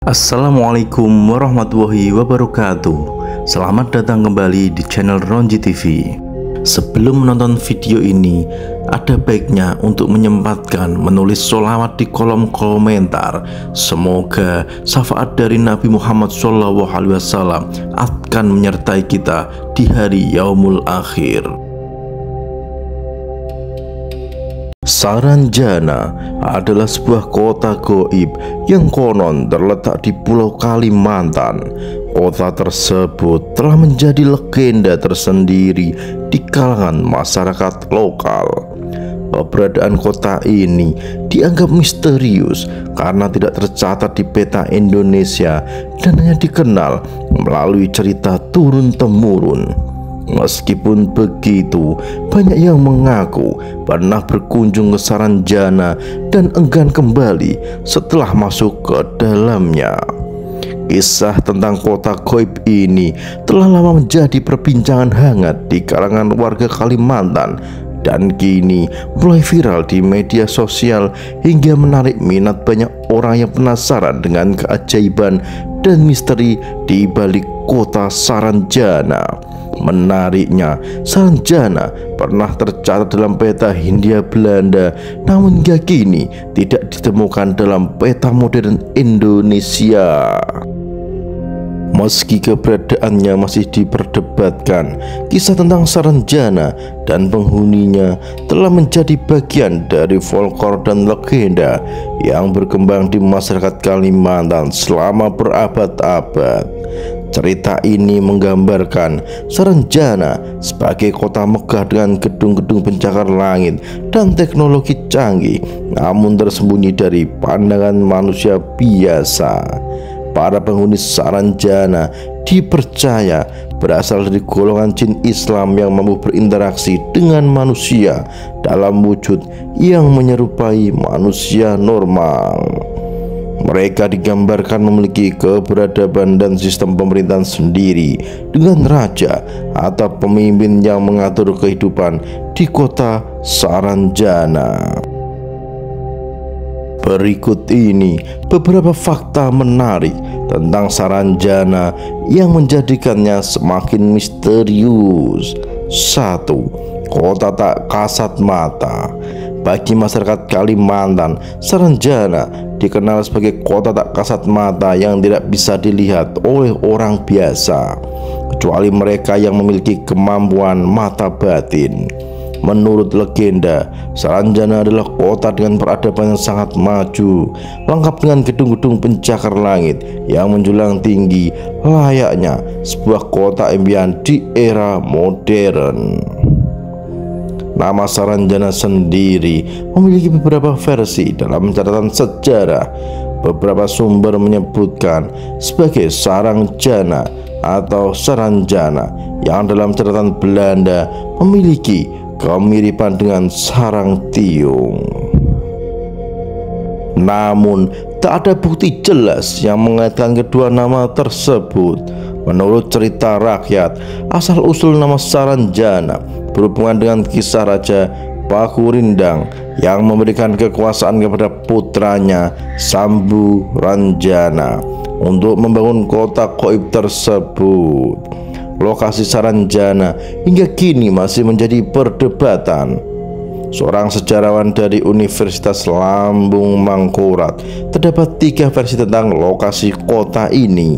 Assalamualaikum warahmatullahi wabarakatuh. Selamat datang kembali di channel Ronji TV. Sebelum menonton video ini, ada baiknya untuk menyempatkan menulis sholawat di kolom komentar. Semoga syafaat dari Nabi Muhammad SAW akan menyertai kita di hari yaumul akhir. Saranjana adalah sebuah kota gaib yang konon terletak di Pulau Kalimantan. Kota tersebut telah menjadi legenda tersendiri di kalangan masyarakat lokal. Keberadaan kota ini dianggap misterius karena tidak tercatat di peta Indonesia dan hanya dikenal melalui cerita turun-temurun. Meskipun begitu, banyak yang mengaku pernah berkunjung ke Saranjana dan enggan kembali setelah masuk ke dalamnya. Kisah tentang kota gaib ini telah lama menjadi perbincangan hangat di kalangan warga Kalimantan dan kini mulai viral di media sosial hingga menarik minat banyak orang yang penasaran dengan keajaiban dan misteri di balik kota Saranjana. Menariknya, Saranjana pernah tercatat dalam peta Hindia Belanda, namun hingga kini tidak ditemukan dalam peta modern Indonesia. Meski keberadaannya masih diperdebatkan, kisah tentang Saranjana dan penghuninya telah menjadi bagian dari folklore dan legenda yang berkembang di masyarakat Kalimantan selama berabad-abad. Cerita ini menggambarkan Saranjana sebagai kota megah dengan gedung-gedung pencakar langit dan teknologi canggih, namun tersembunyi dari pandangan manusia biasa. Para penghuni Saranjana dipercaya berasal dari golongan jin Islam yang mampu berinteraksi dengan manusia dalam wujud yang menyerupai manusia normal. Mereka digambarkan memiliki keberadaban dan sistem pemerintahan sendiri dengan raja atau pemimpin yang mengatur kehidupan di kota Saranjana. Berikut ini beberapa fakta menarik tentang Saranjana yang menjadikannya semakin misterius. 1. Kota tak kasat mata. Bagi masyarakat Kalimantan, Saranjana dikenal sebagai kota tak kasat mata yang tidak bisa dilihat oleh orang biasa, kecuali mereka yang memiliki kemampuan mata batin. Menurut legenda, Saranjana adalah kota dengan peradaban yang sangat maju, lengkap dengan gedung-gedung pencakar langit yang menjulang tinggi, layaknya sebuah kota impian di era modern. Nama Saranjana sendiri memiliki beberapa versi dalam catatan sejarah. Beberapa sumber menyebutkan sebagai Sarangjana atau Saranjana, yang dalam catatan Belanda memiliki kemiripan dengan sarang tiung. Namun tak ada bukti jelas yang mengaitkan kedua nama tersebut. Menurut cerita rakyat, asal-usul nama Saranjana berhubungan dengan kisah Raja Pakurindang yang memberikan kekuasaan kepada putranya Sambu Ranjana untuk membangun kota gaib tersebut. Lokasi Saranjana hingga kini masih menjadi perdebatan. Seorang sejarawan dari Universitas Lambung Mangkurat, terdapat 3 versi tentang lokasi kota ini.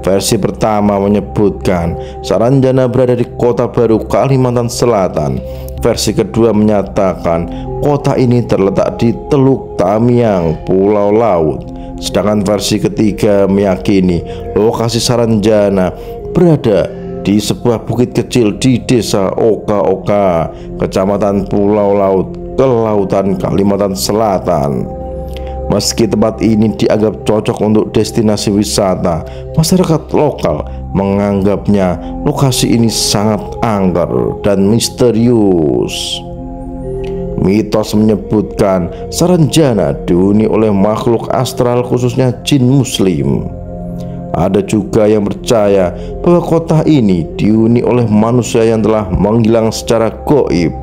Versi pertama menyebutkan Saranjana berada di Kota Baru, Kalimantan Selatan. Versi kedua menyatakan kota ini terletak di Teluk Tamiang, Pulau Laut. Sedangkan versi ketiga meyakini lokasi Saranjana berada di sebuah bukit kecil di Desa Oka-Oka, Kecamatan Pulau Laut, Kelautan, Kalimantan Selatan. Meski tempat ini dianggap cocok untuk destinasi wisata, masyarakat lokal menganggapnya lokasi ini sangat angker dan misterius. Mitos menyebutkan Saranjana dihuni oleh makhluk astral, khususnya jin muslim. Ada juga yang percaya bahwa kota ini dihuni oleh manusia yang telah menghilang secara gaib.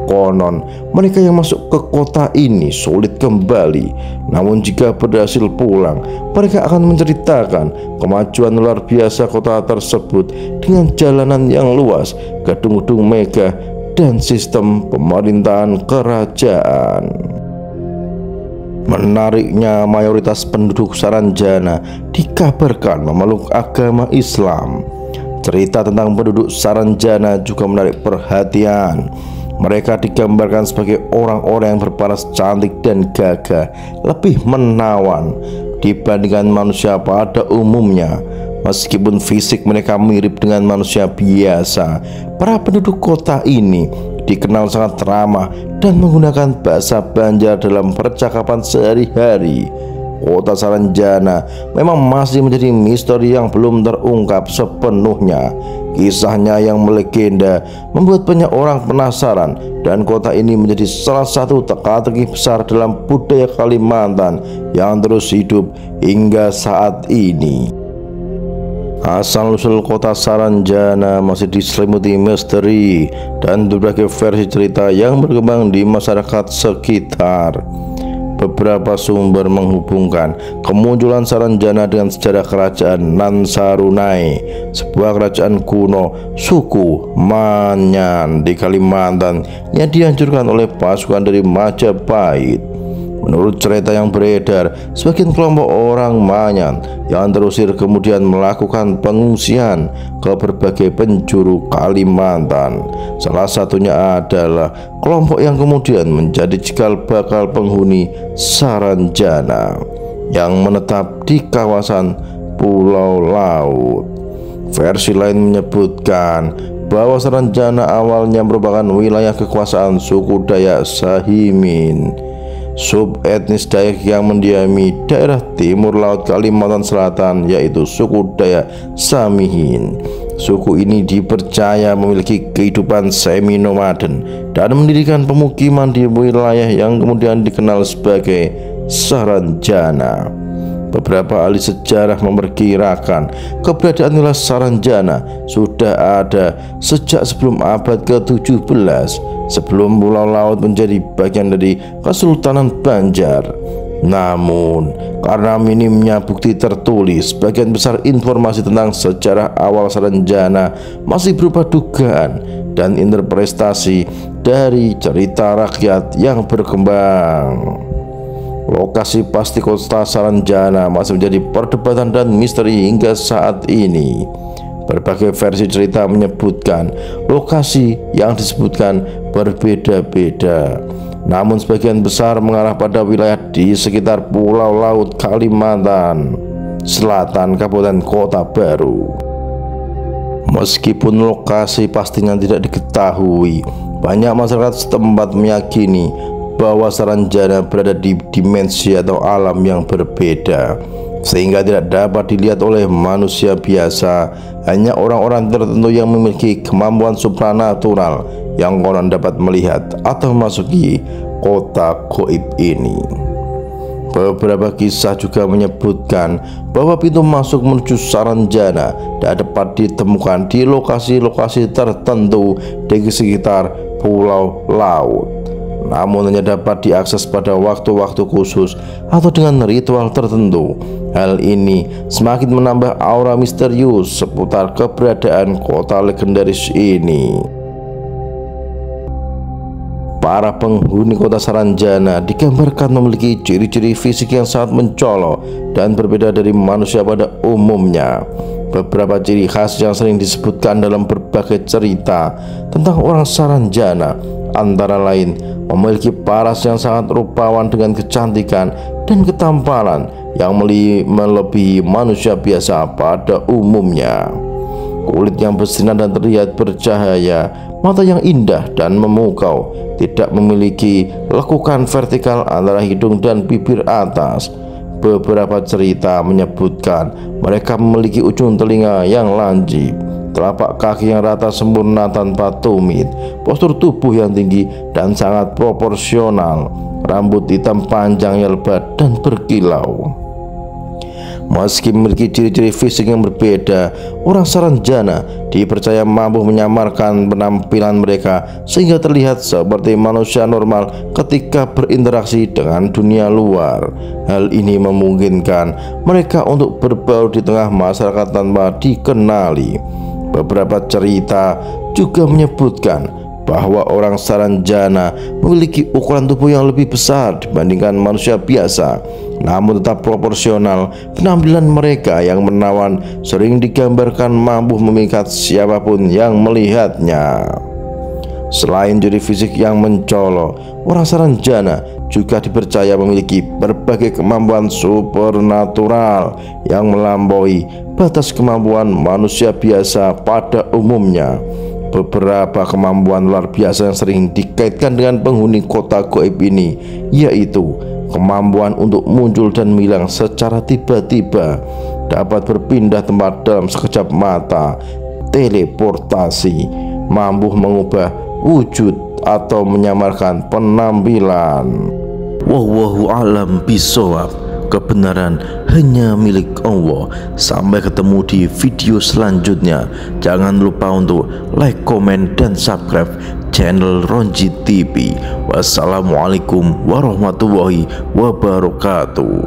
Konon mereka yang masuk ke kota ini sulit kembali. Namun jika berhasil pulang, mereka akan menceritakan kemajuan luar biasa kota tersebut dengan jalanan yang luas, gedung-gedung megah, dan sistem pemerintahan kerajaan. Menariknya, mayoritas penduduk Saranjana dikabarkan memeluk agama Islam. Cerita tentang penduduk Saranjana juga menarik perhatian. Mereka digambarkan sebagai orang-orang yang berparas cantik dan gagah, lebih menawan dibandingkan manusia pada umumnya. Meskipun fisik mereka mirip dengan manusia biasa, para penduduk kota ini dikenal sangat ramah dan menggunakan bahasa Banjar dalam percakapan sehari-hari. Kota Saranjana memang masih menjadi misteri yang belum terungkap sepenuhnya. Kisahnya yang melegenda membuat banyak orang penasaran, dan kota ini menjadi salah satu teka-teki besar dalam budaya Kalimantan yang terus hidup hingga saat ini. Asal-usul kota Saranjana masih diselimuti misteri dan berbagai versi cerita yang berkembang di masyarakat sekitar. Beberapa sumber menghubungkan kemunculan Saranjana dengan sejarah kerajaan Nansarunai, sebuah kerajaan kuno suku Manyan di Kalimantan yang dihancurkan oleh pasukan dari Majapahit. Menurut cerita yang beredar, sebagian kelompok orang Manyan yang terusir kemudian melakukan pengungsian ke berbagai penjuru Kalimantan. Salah satunya adalah kelompok yang kemudian menjadi cikal bakal penghuni Saranjana yang menetap di kawasan Pulau Laut. Versi lain menyebutkan bahwa Saranjana awalnya merupakan wilayah kekuasaan suku Dayak Sahimin, subetnis Dayak yang mendiami daerah timur laut Kalimantan Selatan, yaitu suku Dayak Samihin. Suku ini dipercaya memiliki kehidupan semi-nomaden dan mendirikan pemukiman di wilayah yang kemudian dikenal sebagai Saranjana. Beberapa ahli sejarah memperkirakan keberadaan wilayah Saranjana sudah ada sejak sebelum abad ke-17, sebelum Pulau Laut menjadi bagian dari Kesultanan Banjar. Namun, karena minimnya bukti tertulis, sebagian besar informasi tentang sejarah awal Saranjana masih berupa dugaan dan interpretasi dari cerita rakyat yang berkembang. Lokasi pasti kota Saranjana masih menjadi perdebatan dan misteri hingga saat ini. Berbagai versi cerita menyebutkan lokasi yang disebutkan berbeda-beda, namun sebagian besar mengarah pada wilayah di sekitar Pulau Laut Kalimantan Selatan, Kabupaten Kota Baru. Meskipun lokasi pastinya tidak diketahui, banyak masyarakat setempat meyakini bahwa Saranjana berada di dimensi atau alam yang berbeda, sehingga tidak dapat dilihat oleh manusia biasa. Hanya orang-orang tertentu yang memiliki kemampuan supranatural yang konon dapat melihat atau memasuki kota gaib ini. Beberapa kisah juga menyebutkan bahwa pintu masuk menuju Saranjana tidak dapat ditemukan di lokasi-lokasi tertentu di sekitar Pulau Laut, namun hanya dapat diakses pada waktu-waktu khusus atau dengan ritual tertentu. Hal ini semakin menambah aura misterius seputar keberadaan kota legendaris ini. Para penghuni kota Saranjana digambarkan memiliki ciri-ciri fisik yang sangat mencolok dan berbeda dari manusia pada umumnya. Beberapa ciri khas yang sering disebutkan dalam berbagai cerita tentang orang Saranjana antara lain memiliki paras yang sangat rupawan dengan kecantikan dan ketampanan yang melebihi manusia biasa pada umumnya. Kulit yang bersinar dan terlihat bercahaya, mata yang indah dan memukau, tidak memiliki lekukan vertikal antara hidung dan bibir atas. Beberapa cerita menyebutkan mereka memiliki ujung telinga yang lancip, telapak kaki yang rata sempurna tanpa tumit, postur tubuh yang tinggi dan sangat proporsional, rambut hitam panjang yang lebat dan berkilau. Meski memiliki ciri-ciri fisik yang berbeda, orang Saranjana dipercaya mampu menyamarkan penampilan mereka sehingga terlihat seperti manusia normal ketika berinteraksi dengan dunia luar. Hal ini memungkinkan mereka untuk berbaur di tengah masyarakat tanpa dikenali. Beberapa cerita juga menyebutkan bahwa orang Saranjana memiliki ukuran tubuh yang lebih besar dibandingkan manusia biasa, namun tetap proporsional. Penampilan mereka yang menawan sering digambarkan mampu memikat siapapun yang melihatnya. Selain ciri fisik yang mencolok, orang Saranjana juga dipercaya memiliki berbagai kemampuan supernatural yang melampaui batas kemampuan manusia biasa pada umumnya. Beberapa kemampuan luar biasa yang sering dikaitkan dengan penghuni kota gaib ini, yaitu kemampuan untuk muncul dan menghilang secara tiba-tiba, dapat berpindah tempat dalam sekejap mata, teleportasi, mampu mengubah wujud atau menyamarkan penampilan. Wallahu a'lam bishawab. Kebenaran hanya milik Allah. Sampai ketemu di video selanjutnya. Jangan lupa untuk like, komen, dan subscribe channel Ronji TV. Wassalamualaikum warahmatullahi wabarakatuh.